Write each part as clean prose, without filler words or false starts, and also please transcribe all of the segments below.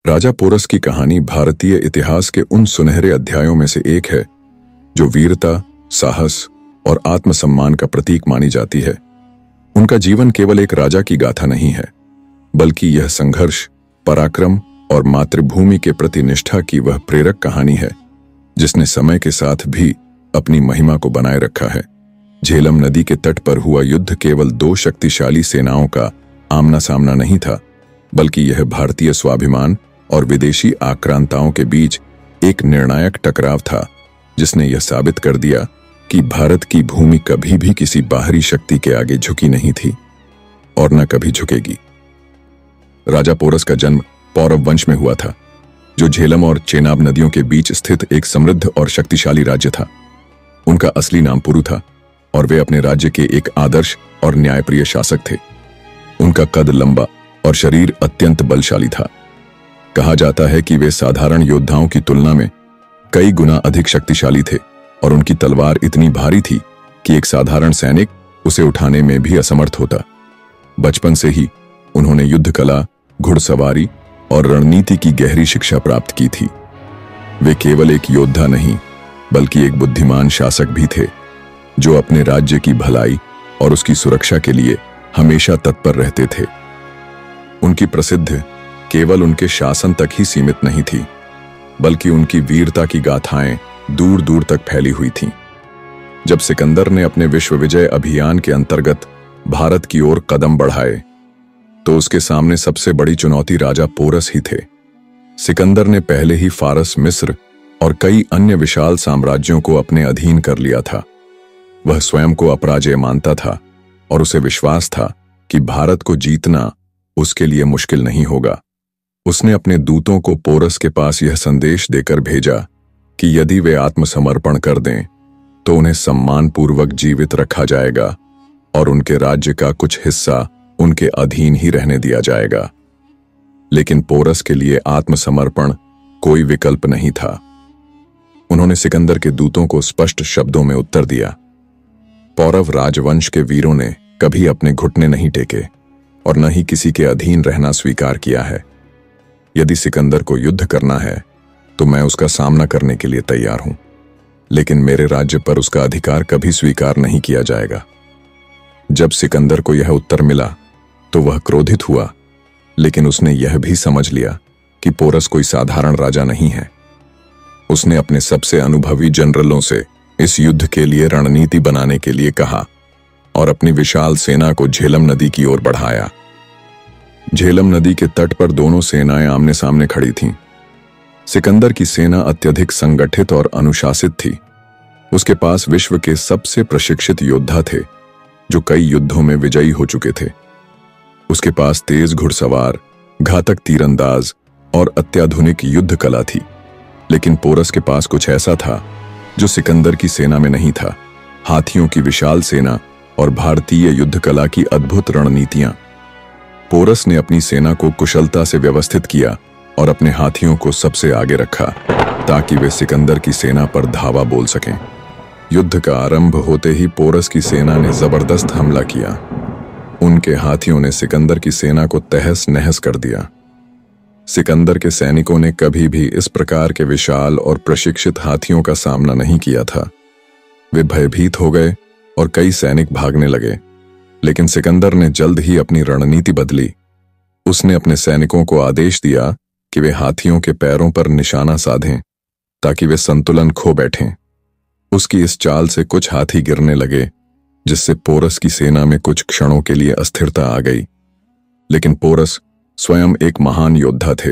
राजा porous की कहानी भारतीय इतिहास के उन सुनहरे अध्यायों में से एक है जो वीरता, साहस और आत्मसम्मान का प्रतीक मानी जाती है। उनका जीवन केवल एक राजा की गाथा नहीं है, बल्कि यह संघर्ष, पराक्रम और मातृभूमि के प्रति निष्ठा की वह प्रेरक कहानी है जिसने समय के साथ भी अपनी महिमा को बनाए रखा है। झेलम नदी के तट पर हुआ युद्ध केवल दो शक्तिशाली सेनाओं का आमना सामना नहीं था, बल्कि यह भारतीय स्वाभिमान और विदेशी आक्रांताओं के बीच एक निर्णायक टकराव था जिसने यह साबित कर दिया कि भारत की भूमि कभी भी किसी बाहरी शक्ति के आगे झुकी नहीं थी और न कभी झुकेगी। राजा पोरस का जन्म पौरव वंश में हुआ था, जो झेलम और चेनाब नदियों के बीच स्थित एक समृद्ध और शक्तिशाली राज्य था। उनका असली नाम पुरु था और वे अपने राज्य के एक आदर्श और न्यायप्रिय शासक थे। उनका कद लंबा और शरीर अत्यंत बलशाली था। कहा जाता है कि वे साधारण योद्धाओं की तुलना में कई गुना अधिक शक्तिशाली थे और उनकी तलवार इतनी भारी थी कि एक साधारण सैनिक उसे उठाने में भी असमर्थ होता। बचपन से ही उन्होंने युद्ध कला, घुड़सवारी और रणनीति की गहरी शिक्षा प्राप्त की थी। वे केवल एक योद्धा नहीं, बल्कि एक बुद्धिमान शासक भी थे जो अपने राज्य की भलाई और उसकी सुरक्षा के लिए हमेशा तत्पर रहते थे। उनकी प्रसिद्धि केवल उनके शासन तक ही सीमित नहीं थी, बल्कि उनकी वीरता की गाथाएं दूर दूर तक फैली हुई थीं। जब सिकंदर ने अपने विश्व विजय अभियान के अंतर्गत भारत की ओर कदम बढ़ाए, तो उसके सामने सबसे बड़ी चुनौती राजा पोरस ही थे। सिकंदर ने पहले ही फारस, मिस्र और कई अन्य विशाल साम्राज्यों को अपने अधीन कर लिया था। वह स्वयं को अपराजय मानता था और उसे विश्वास था कि भारत को जीतना उसके लिए मुश्किल नहीं होगा। उसने अपने दूतों को पोरस के पास यह संदेश देकर भेजा कि यदि वे आत्मसमर्पण कर दें तो उन्हें सम्मानपूर्वक जीवित रखा जाएगा और उनके राज्य का कुछ हिस्सा उनके अधीन ही रहने दिया जाएगा। लेकिन पोरस के लिए आत्मसमर्पण कोई विकल्प नहीं था। उन्होंने सिकंदर के दूतों को स्पष्ट शब्दों में उत्तर दिया। पौरव राजवंश के वीरों ने कभी अपने घुटने नहीं टेके और न ही किसी के अधीन रहना स्वीकार किया है। यदि सिकंदर को युद्ध करना है तो मैं उसका सामना करने के लिए तैयार हूं, लेकिन मेरे राज्य पर उसका अधिकार कभी स्वीकार नहीं किया जाएगा। जब सिकंदर को यह उत्तर मिला तो वह क्रोधित हुआ, लेकिन उसने यह भी समझ लिया कि पोरस कोई साधारण राजा नहीं है। उसने अपने सबसे अनुभवी जनरलों से इस युद्ध के लिए रणनीति बनाने के लिए कहा और अपनी विशाल सेना को झेलम नदी की ओर बढ़ाया। झेलम नदी के तट पर दोनों सेनाएं आमने सामने खड़ी थीं। सिकंदर की सेना अत्यधिक संगठित और अनुशासित थी। उसके पास विश्व के सबसे प्रशिक्षित योद्धा थे जो कई युद्धों में विजयी हो चुके थे। उसके पास तेज घुड़सवार, घातक तीरंदाज और अत्याधुनिक युद्ध कला थी। लेकिन पोरस के पास कुछ ऐसा था जो सिकंदर की सेना में नहीं था। हाथियों की विशाल सेना और भारतीय युद्ध कला की अद्भुत रणनीतियां। पोरस ने अपनी सेना को कुशलता से व्यवस्थित किया और अपने हाथियों को सबसे आगे रखा ताकि वे सिकंदर की सेना पर धावा बोल सकें। युद्ध का आरंभ होते ही पोरस की सेना ने जबरदस्त हमला किया। उनके हाथियों ने सिकंदर की सेना को तहस नहस कर दिया। सिकंदर के सैनिकों ने कभी भी इस प्रकार के विशाल और प्रशिक्षित हाथियों का सामना नहीं किया था। वे भयभीत हो गए और कई सैनिक भागने लगे, लेकिन सिकंदर ने जल्द ही अपनी रणनीति बदली। उसने अपने सैनिकों को आदेश दिया कि वे हाथियों के पैरों पर निशाना साधें ताकि वे संतुलन खो बैठें। उसकी इस चाल से कुछ हाथी गिरने लगे, जिससे पोरस की सेना में कुछ क्षणों के लिए अस्थिरता आ गई। लेकिन पोरस स्वयं एक महान योद्धा थे।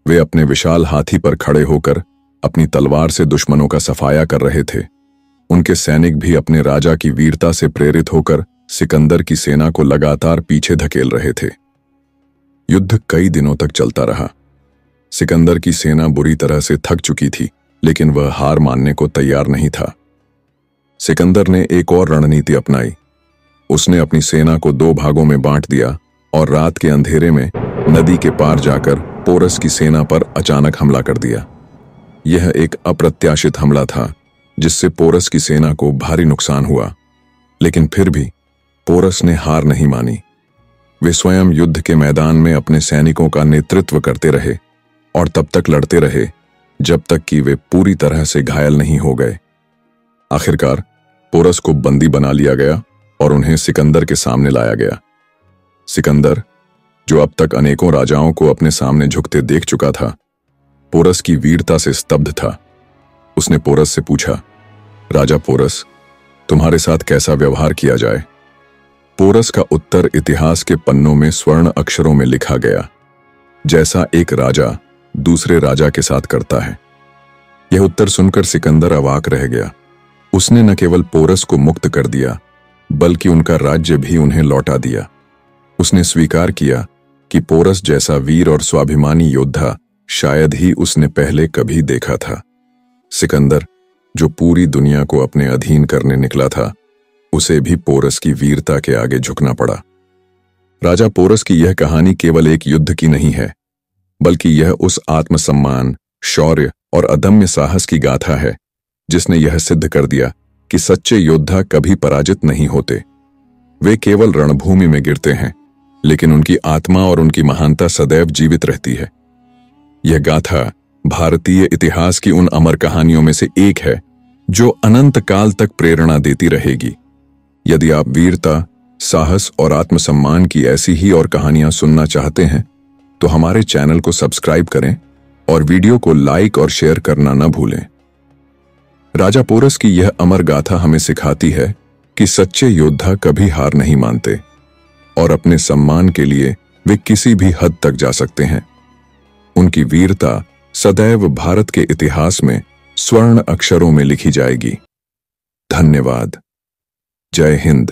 वे अपने विशाल हाथी पर खड़े होकर अपनी तलवार से दुश्मनों का सफाया कर रहे थे। उनके सैनिक भी अपने राजा की वीरता से प्रेरित होकर सिकंदर की सेना को लगातार पीछे धकेल रहे थे। युद्ध कई दिनों तक चलता रहा। सिकंदर की सेना बुरी तरह से थक चुकी थी, लेकिन वह हार मानने को तैयार नहीं था। सिकंदर ने एक और रणनीति अपनाई। उसने अपनी सेना को दो भागों में बांट दिया और रात के अंधेरे में नदी के पार जाकर पोरस की सेना पर अचानक हमला कर दिया। यह एक अप्रत्याशित हमला था जिससे पोरस की सेना को भारी नुकसान हुआ, लेकिन फिर भी पोरस ने हार नहीं मानी। वे स्वयं युद्ध के मैदान में अपने सैनिकों का नेतृत्व करते रहे और तब तक लड़ते रहे जब तक कि वे पूरी तरह से घायल नहीं हो गए। आखिरकार पोरस को बंदी बना लिया गया और उन्हें सिकंदर के सामने लाया गया। सिकंदर, जो अब तक अनेकों राजाओं को अपने सामने झुकते देख चुका था, पोरस की वीरता से स्तब्ध था। उसने पोरस से पूछा, राजा पोरस, तुम्हारे साथ कैसा व्यवहार किया जाए? पोरस का उत्तर इतिहास के पन्नों में स्वर्ण अक्षरों में लिखा गया, जैसा एक राजा दूसरे राजा के साथ करता है। यह उत्तर सुनकर सिकंदर अवाक रह गया। उसने न केवल पोरस को मुक्त कर दिया, बल्कि उनका राज्य भी उन्हें लौटा दिया। उसने स्वीकार किया कि पोरस जैसा वीर और स्वाभिमानी योद्धा शायद ही उसने पहले कभी देखा था। सिकंदर, जो पूरी दुनिया को अपने अधीन करने निकला था, उसे भी पोरस की वीरता के आगे झुकना पड़ा। राजा पोरस की यह कहानी केवल एक युद्ध की नहीं है, बल्कि यह उस आत्मसम्मान, शौर्य और अदम्य साहस की गाथा है जिसने यह सिद्ध कर दिया कि सच्चे योद्धा कभी पराजित नहीं होते। वे केवल रणभूमि में गिरते हैं, लेकिन उनकी आत्मा और उनकी महानता सदैव जीवित रहती है। यह गाथा भारतीय इतिहास की उन अमर कहानियों में से एक है जो अनंत काल तक प्रेरणा देती रहेगी। यदि आप वीरता, साहस और आत्मसम्मान की ऐसी ही और कहानियां सुनना चाहते हैं, तो हमारे चैनल को सब्सक्राइब करें और वीडियो को लाइक और शेयर करना न भूलें। राजा पोरस की यह अमर गाथा हमें सिखाती है कि सच्चे योद्धा कभी हार नहीं मानते और अपने सम्मान के लिए वे किसी भी हद तक जा सकते हैं। उनकी वीरता सदैव भारत के इतिहास में स्वर्ण अक्षरों में लिखी जाएगी। धन्यवाद। जय हिंद।